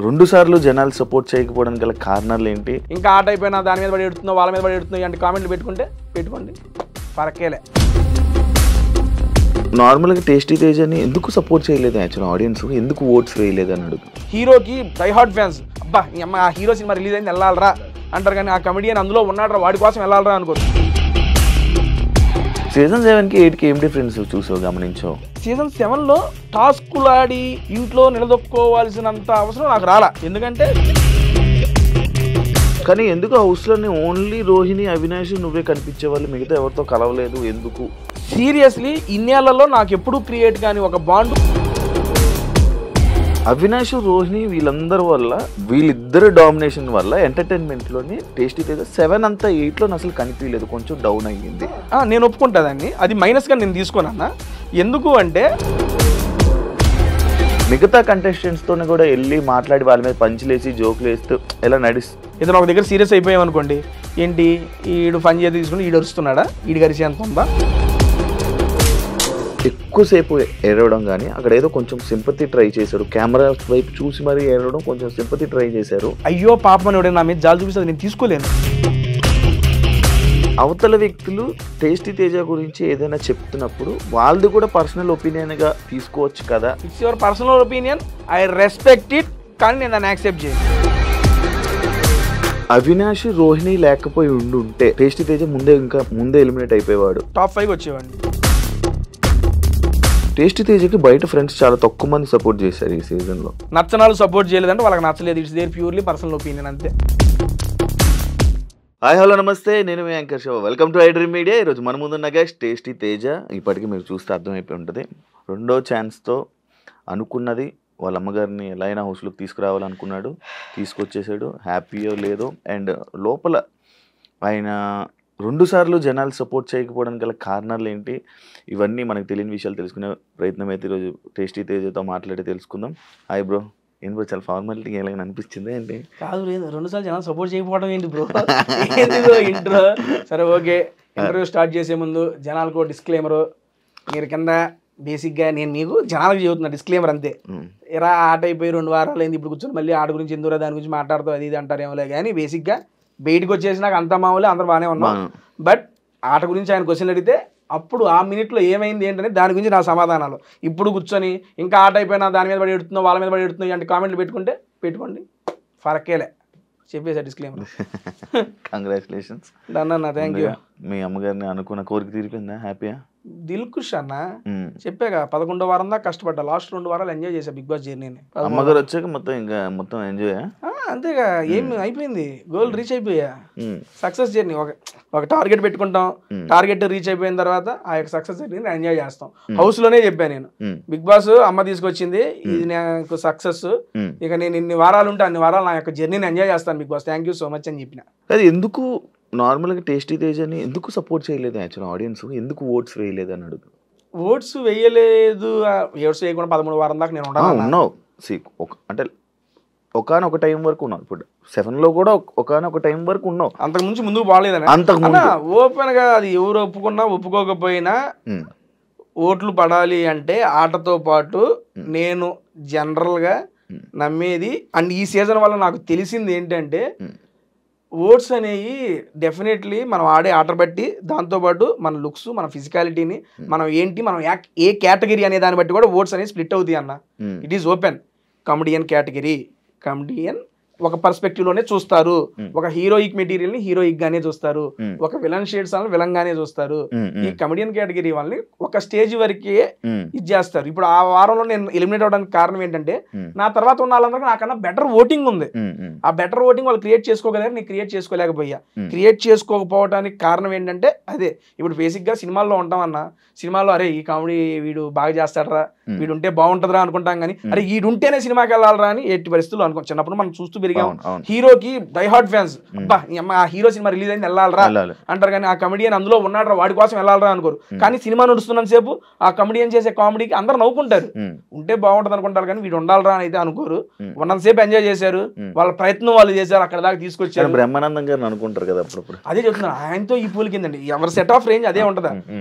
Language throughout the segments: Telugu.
రెండు సార్లు జనాలు సపోర్ట్ చేయకపోవడానికి గల కారణాలు ఏంటి? ఇంకా ఆట అయిపోయినా దాని మీద పడి ఎడుతుందో వాళ్ళ మీద పడి ఎడుతుందో అంటే కామెంట్లు పెట్టుకోండి పరకేలే. నార్మల్గా టేస్టీ తేజని ఎందుకు సపోర్ట్ చేయలేదు యాక్చువల్ ఆడియన్స్? ఎందుకు ఓట్స్ వేయలేదు అని అడుగు. హీరోకి డై హార్ట్ ఫ్యాన్స్, అబ్బా ఈ అమ్మ ఆ హీరో సినిమా రిలీజ్ అయింది వెళ్ళాలరా అంటారు, కానీ ఆ కమెడియన్ అందులో ఉన్నాడు వాడి కోసం వెళ్ళాలరా అనుకోరు. సీజన్ 7కి 8కి ఏం డిఫరెన్స్ చూసావు, గమనించావు? సీజన్ 7లో టాస్కులు ఆడి ఇంట్లో నిలదొక్కుకోవాల్సినంత అవసరం నాకు రాలా. ఎందుకంటే కానీ ఎందుకు హౌస్లోనే ఓన్లీ రోహిణి, అవినాష్ నువ్వే కనిపించే వాళ్ళు, మిగతా ఎవరితో కలవలేదు ఎందుకు? సీరియస్లీ ఇన్నేళ్లలో నాకు ఎప్పుడూ క్రియేట్ కానీ ఒక బాండ్ అవినాష్, రోహిణి వీళ్ళందరి వల్ల, వీళ్ళిద్దరు డామినేషన్ వల్ల ఎంటర్టైన్మెంట్లోని టేస్టీ తేజ 7 అంతా 8లో అసలు కనిపించలేదు, కొంచెం డౌన్ అయ్యింది. నేను ఒప్పుకుంటా దాన్ని, అది మైనస్గా నేను తీసుకోనన్నా. ఎందుకు అంటే మిగతా కంటెస్టెంట్స్తోనే కూడా వెళ్ళి మాట్లాడి వాళ్ళ మీద పంచులేసి జోకులు వేస్తూ ఎలా నడుస్తుంది. ఏదైనా ఒక దగ్గర సీరియస్ అయిపోయామనుకోండి, ఏంటి ఈడు ఫన్ చేతి తీసుకుని ఈడు అరుస్తున్నాడా, ఈడు గరిసి ఎంత ఉందా, ఎక్కువసేపు ఏడవడం, కానీ అక్కడ ఏదో కొంచెం సింపతి ట్రై చేశారు, కెమెరా వైపు చూసి మరీ ఏడవడం, కొంచెం సింపతి ట్రై చేశారు. అయ్యో పాపం ఎవడైనా నా మీద జాలి చూపిస్తుంది, నేను తీసుకోలేను. అవతల వ్యక్తులు టేస్టీ తేజ గురించి ఏదైనా చెప్తున్నప్పుడు వాళ్ళది కూడా పర్సనల్ ఒపీనియన్గా తీసుకోవచ్చు కదా. It's your personal opinion, I respect it, కానీ నేను దాన్ని యాక్సెప్ట్ చేయను. అవినాష్, రోహిణి లేకపోయి ఉండుంటే టేస్టీ తేజ ముందే ఎలిమినేట్ అయిపోయేవాడు, టాప్ 5 వచ్చేవాడిని. టేస్టీ తేజకి బయట ఫ్రెండ్స్ చాలా తక్కువ మంది సపోర్ట్ చేశారు ఈ సీజన్లో. నచ్చనాలు సపోర్ట్ చేయలేదంటే వాళ్ళకి నచ్చలేదు, it's their purely personal opinion అంతే. హాయ్ హలో నమస్తే, నేను మీ anchor Shiva, welcome to I Dream Media. ఈరోజు మన ముందున్న గెస్ట్ టేస్టీ తేజ. ఇప్పటికీ మీరు చూస్తే అర్థమైపోయి ఉంటుంది, రెండో ఛాన్స్తో అనుకున్నది వాళ్ళ అమ్మగారిని ఎలా అయినా హౌస్లోకి తీసుకురావాలనుకున్నాడు, తీసుకొచ్చేసాడు. హ్యాపీయో లేదో, అండ్ లోపల ఆయన 2 సార్లు జనాలు సపోర్ట్ చేయకపోవడానికి గల కారణాలు ఏంటి, ఇవన్నీ మనకు తెలియని విషయాలు తెలుసుకునే ప్రయత్నం అయితే ఈరోజు టేస్టీ తేజతో మాట్లాడి తెలుసుకుందాం. హాయ్ బ్రో, ఏం బ్రో చాలా ఫార్మాలిటీ ఎలాగైనా అనిపించింది ఏంటి? కాదు లేదు, 2 సార్లు జనాలు సపోర్ట్ చేయకపోవడం ఏంటి బ్రో? ఏంటి ఇంట్రో సరే ఓకే. ఇంటర్వ్యూ స్టార్ట్ చేసే ముందు జనాలకు డిస్క్లైమరు, మీరు కింద బేసిక్గా నేను మీకు జనాలకు చెబుతున్నా డిస్క్లైమర్ అంతే. ఎరా ఆట అయిపోయి 2 వారాలు అయింది, ఇప్పుడు కూర్చొని మళ్ళీ ఆట గురించి ఎందుకు దాని గురించి మాట్లాడుతూ అది ఇది అంటారేమోలే, కానీ బేసిక్గా బయటకు వచ్చేసి నాకు అంత మామూలే, అందరూ బాగానే ఉన్నాం. బట్ ఆట గురించి ఆయన క్వశ్చన్ అడిగితే అప్పుడు ఆ మినిట్లో ఏమైంది ఏంటనే దాని గురించి నా సమాధానాలు. ఇప్పుడు కూర్చొని ఇంకా ఆట అయిపోయినా దాని మీద పడి ఎడుతుందో వాళ్ళ మీద పడి ఎడుతుందో అంటే కామెంట్లు పెట్టుకోండి ఫరకేలే చెప్పేసా డిస్క్లైమర్. కంగ్రాచులేషన్స్. డన్ అన్న, థ్యాంక్ యూ. మీ అమ్మగారిని అనుకున్న కోరిక తీరిపోయిందా? హ్యాపీయా? దిల్ ఖుష్ అన్న, చెప్పాగా 11వ వారం దాకా కష్టపడ్డా, లాస్ట్ 2 వారాలు ఎంజాయ్ చేశా బిగ్ బాస్ జర్నీని. అమ్మగారు వచ్చాక మొత్తం ఎంజాయ్ అంతేగా, ఏమి అయిపోయింది, గోల్ రీచ్ అయిపోయా. సక్సెస్ జర్నీ, ఒక టార్గెట్ పెట్టుకుంటాం, టార్గెట్ రీచ్ అయిపోయిన తర్వాత ఆ యొక్క సక్సెస్ జర్నీని ఎంజాయ్ చేస్తాం. హౌస్ లోనే చెప్పాను నేను, బిగ్ బాస్ అమ్మ తీసుకొచ్చింది, ఇది నాకు సక్సెస్, ఇక నేను ఇన్ని వారాలు ఉంటే అన్ని వారాలు నా యొక్క జర్నీని ఎంజాయ్ చేస్తాను Bigg Boss, thank you so much అని చెప్పిన. అది ఎందుకు నార్మల్గా టేస్టీ తేజని ఎందుకు సపోర్ట్ చేయలేదు యాక్చువల్ ఆడియన్స్? ఎందుకు ఓట్స్ వేయలేదు అని అడుగు. ఓట్స్ వేయలేదు, ఓట్స్ వేయకుండా 13వ వారం దాకా నేను ఉన్నావు. అంటే ఒకనొక టైం వరకు ఉన్నావు, ఇప్పుడు 7లో కూడా ఒకనొక టైం వరకు ఉన్నావు, అంతకుముందు ముందుకు బాగాలేదని. ఓపెన్ గా అది ఎవరు ఒప్పుకున్నా ఒప్పుకోకపోయినా ఓట్లు పడాలి అంటే ఆటతో పాటు నేను జనరల్ గా నమ్మేది, అండ్ ఈ సీజన్ వల్ల నాకు తెలిసింది ఏంటంటే ఓట్స్ అనేవి డెఫినెట్లీ మనం ఆడే ఆట బట్టి, దాంతోపాటు మన లుక్స్, మన ఫిజికాలిటీని, మనం ఏంటి, మనం ఏ కేటగిరీ అనే దాన్ని బట్టి కూడా ఓట్స్ అనేవి స్ప్లిట్ అవుతాయి అన్న. It is open. Comedian category, comedian ఒక పర్స్పెక్టివ్లోనే చూస్తారు, ఒక హీరోయిక్ మెటీరియల్ ని హీరోయిక్ గానే చూస్తారు, ఒక విలన్ షేడ్స్ అని విలన్ గానే చూస్తారు. ఈ కమెడియన్ కేటగిరీ వాళ్ళని ఒక స్టేజ్ వరకే ఇది చేస్తారు. ఇప్పుడు ఆ వారంలో నేను ఎలిమినేట్ అవడానికి కారణం ఏంటంటే నా తర్వాత ఉన్న వాళ్ళందరికీ నాకన్నా బెటర్ ఓటింగ్ ఉంది. ఆ బెటర్ ఓటింగ్ వాళ్ళు క్రియేట్ చేసుకోగలరు, నేను క్రియేట్ చేసుకోలేకపోయా. క్రియేట్ చేసుకోకపోవడానికి కారణం ఏంటంటే అదే, ఇప్పుడు బేసిక్ గా సినిమాల్లో ఉంటాం అన్న, సినిమాలో అరే ఈ కామెడీ వీడు బాగా చేస్తాడరా, వీడు ఉంటే బాగుంటదిరా అనుకుంటాం, కానీ అరే వీడుంటేనే సినిమాకి వెళ్ళాలరా అని ఎట్టి పరిస్థితులు అనుకో. చిన్నప్పుడు మనం చూస్తూ పెరిగాం, హీరోకి డై హార్ట్ ఫ్యాన్స్, అబ్బా ఈ అమ్మ ఆ హీరో సినిమా రిలీజ్ అయింది వెళ్ళాలరా అంటారు, కానీ ఆ కమెడియన్ అందులో ఉన్నాడు వాడి కోసం వెళ్ళాలరా అనుకోరు. కానీ సినిమా నడుస్తున్నంత సేపు ఆ కమెడియన్ చేసే కామెడీకి అందరు నవ్వుకుంటారు, ఉంటే బాగుంటది అనుకుంటారు, కానీ వీడు ఉండాలరా అని అయితే అనుకోరు. ఉన్నంతసేపు ఎంజాయ్ చేశారు, వాళ్ళ ప్రయత్నం వాళ్ళు చేశారు, అక్కడ దాకా తీసుకొచ్చారు. బ్రహ్మానందం గారు అనుకుంటారు కదా అప్పుడప్పుడు. అదే చెప్తున్నారు, ఆయనతో ఈ పూల్ కిందండి ఎవరి సెట్ ఆఫ్ రేంజ్ అదే ఉంటదా,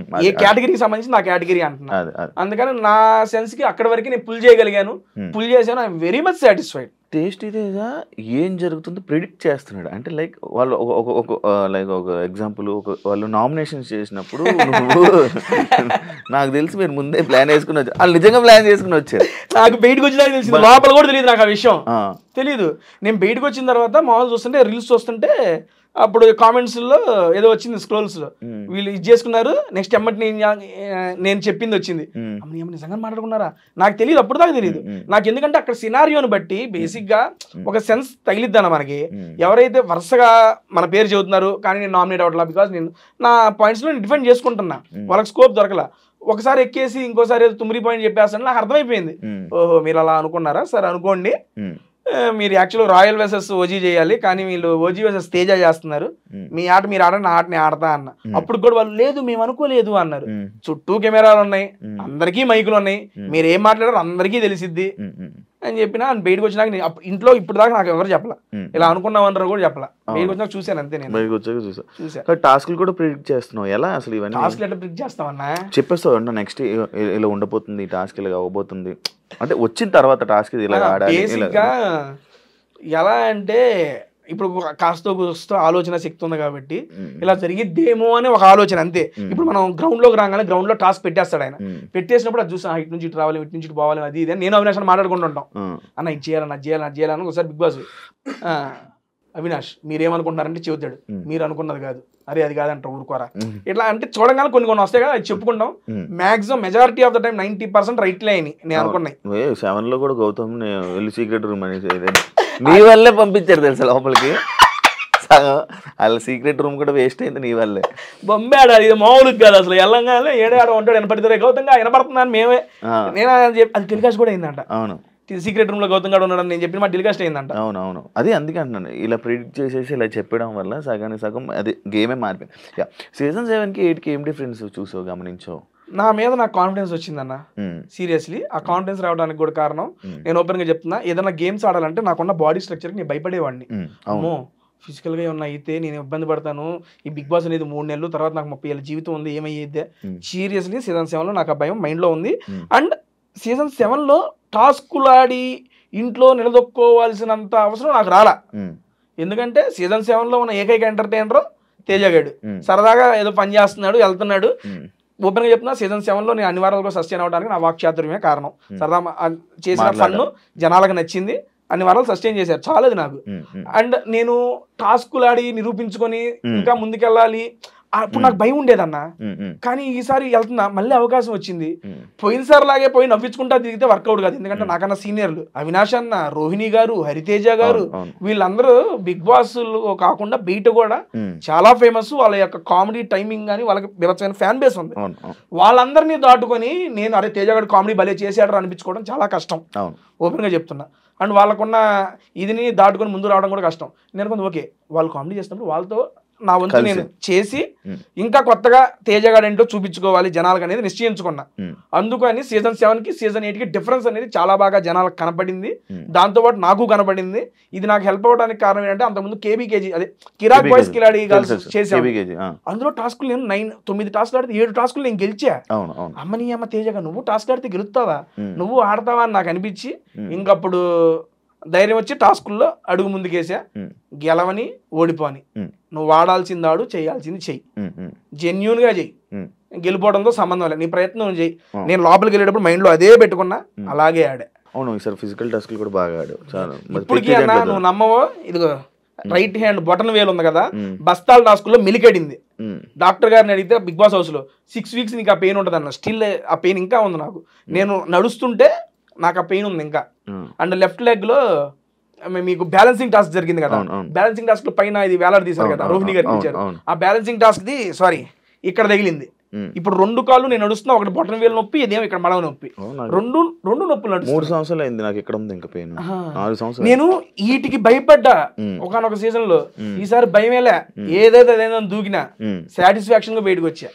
ఏ కేటగిరీకి సంబంధించి నా కేటగిరీ అంటున్నా. అందుకని నా సెన్స్ కి అక్కడ వరకు నేను పుల్ చేయగలిగాను, పుల్ చేశాను. I'm very much satisfied. Tasty Teja ఏం జరుగుతుందో ప్రిడిక్ట్ చేస్తున్నాడు. అంటే లైక్ వాళ్ళు లైక్ ఒక ఎగ్జాంపుల్, వాళ్ళు నామినేషన్స్ చేసినప్పుడు నువ్వు నాకు తెలిసి మీరు ముందే ప్లాన్ వేసుకుని వచ్చారు, వాళ్ళు నిజంగా ప్లాన్ చేసుకుని వచ్చారు. నాకు బయటకు వచ్చినాక తెలిసింది, లోపల కూడా తెలియదు నాకు ఆ విషయం తెలీదు. నేను బయటకు వచ్చిన తర్వాత మామూలు చూస్తుంటే రీల్స్ చూస్తుంటే అప్పుడు కామెంట్స్లో ఏదో వచ్చింది స్క్రోల్స్లో, వీళ్ళు ఇది చేసుకున్నారు, నెక్స్ట్ ఎమ్మటి నేను చెప్పింది వచ్చింది. నిజంగా మాట్లాడుకున్నారా నాకు తెలియదు, అప్పుడు దాకా తెలియదు నాకు. ఎందుకంటే అక్కడ సినారియోని బట్టి బేసిక్గా ఒక సెన్స్ తగిలిద్దన్న మనకి. ఎవరైతే వరుసగా మన పేరు చెబుతున్నారు కానీ నేను నామినేట్ అవ్వట్లా, బికాస్ నేను నా పాయింట్స్లో డిఫెండ్ చేసుకుంటున్నా, వాళ్ళకి స్కోప్ దొరకలా. ఒకసారి ఎక్కేసి ఇంకోసారి ఏదో 9 పాయింట్ చెప్పేస్తాను, నాకు అర్థమైపోయింది. ఓహో మీరు అలా అనుకున్నారా, సరే అనుకోండి. మీరు యాక్చువల్గా రాయల్ వర్సెస్ ఓజీ చేయాలి, కానీ వీళ్ళు ఓజీ వర్సెస్ తేజ చేస్తున్నారు, మీ ఆట మీరు ఆడండి, నా ఆటని ఆడతా అన్న. అప్పుడు కూడా వాళ్ళు లేదు మేము అనుకోలేదు అన్నారు. చుట్టూ కెమెరాలు ఉన్నాయి, అందరికీ మైకులు ఉన్నాయి, మీరు ఏం మాట్లాడారు అందరికీ తెలిసిద్ది అని చెప్పినా. బయటకు వచ్చినాక ఇంట్లో ఇప్పుడు దాకా నాకు ఎవరు చెప్పలా, ఇలా అనుకున్నామన్నారు కూడా చెప్పలా. బయటకు వచ్చినాక చూసాను అంతే. నేను చూసా టాస్క్లు కూడా ప్రిడిక్ట్ చేస్తున్నావు. ఎలా అసలు ఇవన్నీ టాస్క్లు ఎట్లా ప్రిడిక్ట్ చేస్తామన్నా? చెప్పేస్తావు నెక్స్ట్ ఇలా ఉండబోతుంది, టాస్క్ ఇలా అవ్వబోతుంది అంటే వచ్చిన తర్వాత టాస్క్ ఇలా ఆడాలి. బేసిక్గా ఎలా అంటే ఇప్పుడు కాస్త కూస్తో ఆలోచన శక్తి ఉంది కాబట్టి ఇలా జరిగిద్దేమో అని ఒక ఆలోచన అంతే. ఇప్పుడు మనం గ్రౌండ్ లోకి రాగానే గ్రౌండ్ లో టాస్క్ పెట్టేస్తాడు ఆయన, పెట్టేసినప్పుడు అది చూసాం ఇటు నుంచి ఇటు రావాలి, ఇటు నుంచి ఇటు పోవాలి, అది ఇది నేను అవినాష్ మాట్లాడుకుంటుంటాం. అన్న ఇది చేయాలని అది చేయాలని అది చేయాలని. ఒకసారి బిగ్ బాస్ అవినాష్ మీరేమనుకుంటున్నారంటే చెబుతాడు, మీరు అనుకున్నది కాదు, అరే అది కాదంట ఊరుకోరా, ఇట్లా అంటే చూడగానే కొన్ని వస్తాయి కదా, అది చెప్పుకుంటాం. Maximum majority of the time 90% రైట్లే అయినాయి నేను అనుకున్నాయి. 7 లో కూడా గౌతమ్ వెళ్ళి సీక్రెట్ రూమ్ అనేది నీ వల్లే పంపించారు తెలుసా లోపలికి. వాళ్ళ సీక్రెట్ రూమ్ కూడా వేస్ట్ అయింది నీ వల్లే. బొంబాడు అది మామూలు కాదు అసలు. ఎల్లంగానే ఏడాడ ఉంటాడు, వినపడితే గౌతంగా వినపడుతున్నాను మేమే. నేను అది టెలికాస్ట్ కూడా అయిందంట. అవును, సీక్రెట్ రూమ్ లో గౌతమ్ గారు ఉన్నాడని నేను చెప్పిన మా టెలికాస్ట్ అయిందంట. అవునవును, అదే అందుకే అంటున్నాను, ఇలా ప్రిడిక్ట్ చేసేసి ఇలా చెప్పడం వల్ల సగానికి సగం అది గేమే మారిపోయింది. సీజన్ 7కి 8కి ఏం డిఫరెన్స్ చూసావు, గమనించావు? నా మీద నాకు కాన్ఫిడెన్స్ వచ్చిందన్న. సీరియస్లీ ఆ కాన్ఫిడెన్స్ రావడానికి కూడా కారణం నేను ఓపెన్ గా చెప్తున్నా, ఏదైనా గేమ్స్ ఆడాలంటే నాకున్న బాడీ స్ట్రక్చర్ కి నేను భయపడేవాడిని. అమ్మో ఫిజికల్ గా ఉన్న అయితే నేను ఇబ్బంది పడతాను, ఈ బిగ్ బాస్ అనేది 3 నెలలు తర్వాత నాకు 30 ఏళ్ళ జీవితం ఉంది, ఏమయ్యేదే. సీరియస్లీ సీజన్ 7లో నాకు ఆ భయం మైండ్ లో ఉంది. అండ్ సీజన్ 7లో టాస్కులు ఆడి ఇంట్లో నిలదొక్కోవాల్సినంత అవసరం నాకు రాలా. ఎందుకంటే సీజన్ 7లో ఉన్న ఏకైక ఎంటర్టైనర్ తేజగాడు, సరదాగా ఏదో పని చేస్తున్నాడు వెళ్తున్నాడు. ఓపెన్ గా చెప్తున్నా, సీజన్ 7లో నేను అన్ని వారాలుగా సస్టైన్ అవడానికి నా వాక్చాతుర్యమే కారణం. సరదా చేసిన ఫన్ను జనాలకు నచ్చింది, అన్ని వారాలు సస్టైన్ చేశారు, చాలది నాకు. అండ్ నేను టాస్కులు ఆడి నిరూపించుకొని ఇంకా ముందుకెళ్ళాలి, అప్పుడు నాకు భయం ఉండేదన్న. కానీ ఈసారి వెళ్తున్నా, మళ్ళీ అవకాశం వచ్చింది. పోయినసారి లాగే పోయి నవ్వించుకుంటా తిరిగితే వర్కౌట్ కాదు. ఎందుకంటే నాకన్నా సీనియర్లు అవినాష్ అన్న, రోహిణి గారు, హరితేజ గారు, వీళ్ళందరూ బిగ్ బాస్ కాకుండా బయట కూడా చాలా ఫేమస్. వాళ్ళ యొక్క కామెడీ టైమింగ్ కానీ వాళ్ళకి విలక్షణ ఫ్యాన్ బేస్ ఉంది. వాళ్ళందరినీ దాటుకొని నేను అరే తేజ గారు కామెడీ భలే చేసాడు అనిపించుకోవడం చాలా కష్టం, ఓపెన్ గా చెప్తున్నా. అండ్ వాళ్ళకున్న ఇదిని దాటుకొని ముందు రావడం కూడా కష్టం. నేను కొంచెం ఓకే వాళ్ళు కామెడీ చేసినప్పుడు వాళ్ళతో నా వంతు నేను చేసి ఇంకా కొత్తగా తేజగాడు ఏంటో చూపించుకోవాలి జనాలకు అనేది నిశ్చయించుకున్నా. అందుకని సీజన్ 7కి సీజన్ 8కి డిఫరెన్స్ అనేది చాలా బాగా జనాలకు కనపడింది, దాంతోపాటు నాకు కనపడింది. ఇది నాకు హెల్ప్ అవ్వడానికి కారణం ఏంటంటే అంతకుముందు కేబీకేజీ అదే కిరాక్ బాయ్స్ కిలాడి చేసాను. అందులో టాస్కులు నేను 9 టాస్కులు ఆడితే 7 టాస్కులు నేను గెలిచా. అమ్మని అమ్మ తేజగా నువ్వు టాస్క్ ఆడితే గెలుస్తావా, నువ్వు ఆడతావా అని నాకు అనిపించి ఇంకప్పుడు ధైర్యం వచ్చి టాస్కుల్లో అడుగు ముందుకేసా. గెలవని ఓడిపోని, నువ్వు వాడాల్సింది ఆడు, చేయాల్సింది చెయ్యి, జెన్యూన్ గా చెయ్యి, గెలిపోవడంతో సంబంధం లేదు, నీ ప్రయత్నం చెయ్యి. నేను లోపలికి వెళ్ళేటప్పుడు మైండ్ లో అదే పెట్టుకున్నా, అలాగే ఆడా. అవును, ఈసారి ఫిజికల్ టాస్క్లు కూడా బాగా ఆడావు. ఇప్పటికీ అన్న నువ్వు నమ్మవో, ఇదిగో రైట్ హ్యాండ్ బొటన్ వేలు ఉంది కదా, బస్తాల టాస్కుల్లో మిలికెడింది. డాక్టర్ గారిని అడిగితే బిగ్ బాస్ హౌస్ లో 6 వీక్స్ నీకు ఆ పెయిన్ ఉంటుంది అన్న. స్టిల్ ఆ పెయిన్ ఇంకా ఉంది నాకు. నేను నడుస్తుంటే నాకు ఆ పెయిన్ ఉంది ఇంకా. అండ్ లెఫ్ట్ లెగ్ లో మీకు బ్యాలెన్సింగ్ టాస్క్ జరిగింది కదా, బ్యాలెన్సింగ్ టాస్క్ పైన ఇది వేలాడ తీశారు కదా, రోహిణి గారికి ఇచ్చారు. ఆ బ్యాలెన్సింగ్ టాస్క్ ది సారీ ఇక్కడ తగిలింది. ఇప్పుడు 2 కాళ్ళు నేను నడుస్తున్నా, ఒకటి బొటన్ వేలు నొప్పి, ఇదేమో ఇక్కడ మడవ నొప్పి, రెండు నొప్పులు నడుస్తుంది. 3 సంవత్సరాలు అయింది నాకు ఇక్కడ ఉంది ఇంకా పెయిన్. 4 సంవత్సరాలు నేను వీటికి భయపడ్డా ఒకనొక సీజన్ లో. ఈసారి భయమేలే, ఏదైతే అదేదో దూకినా సాటిస్ఫాక్షన్ గా బయటకు వచ్చా.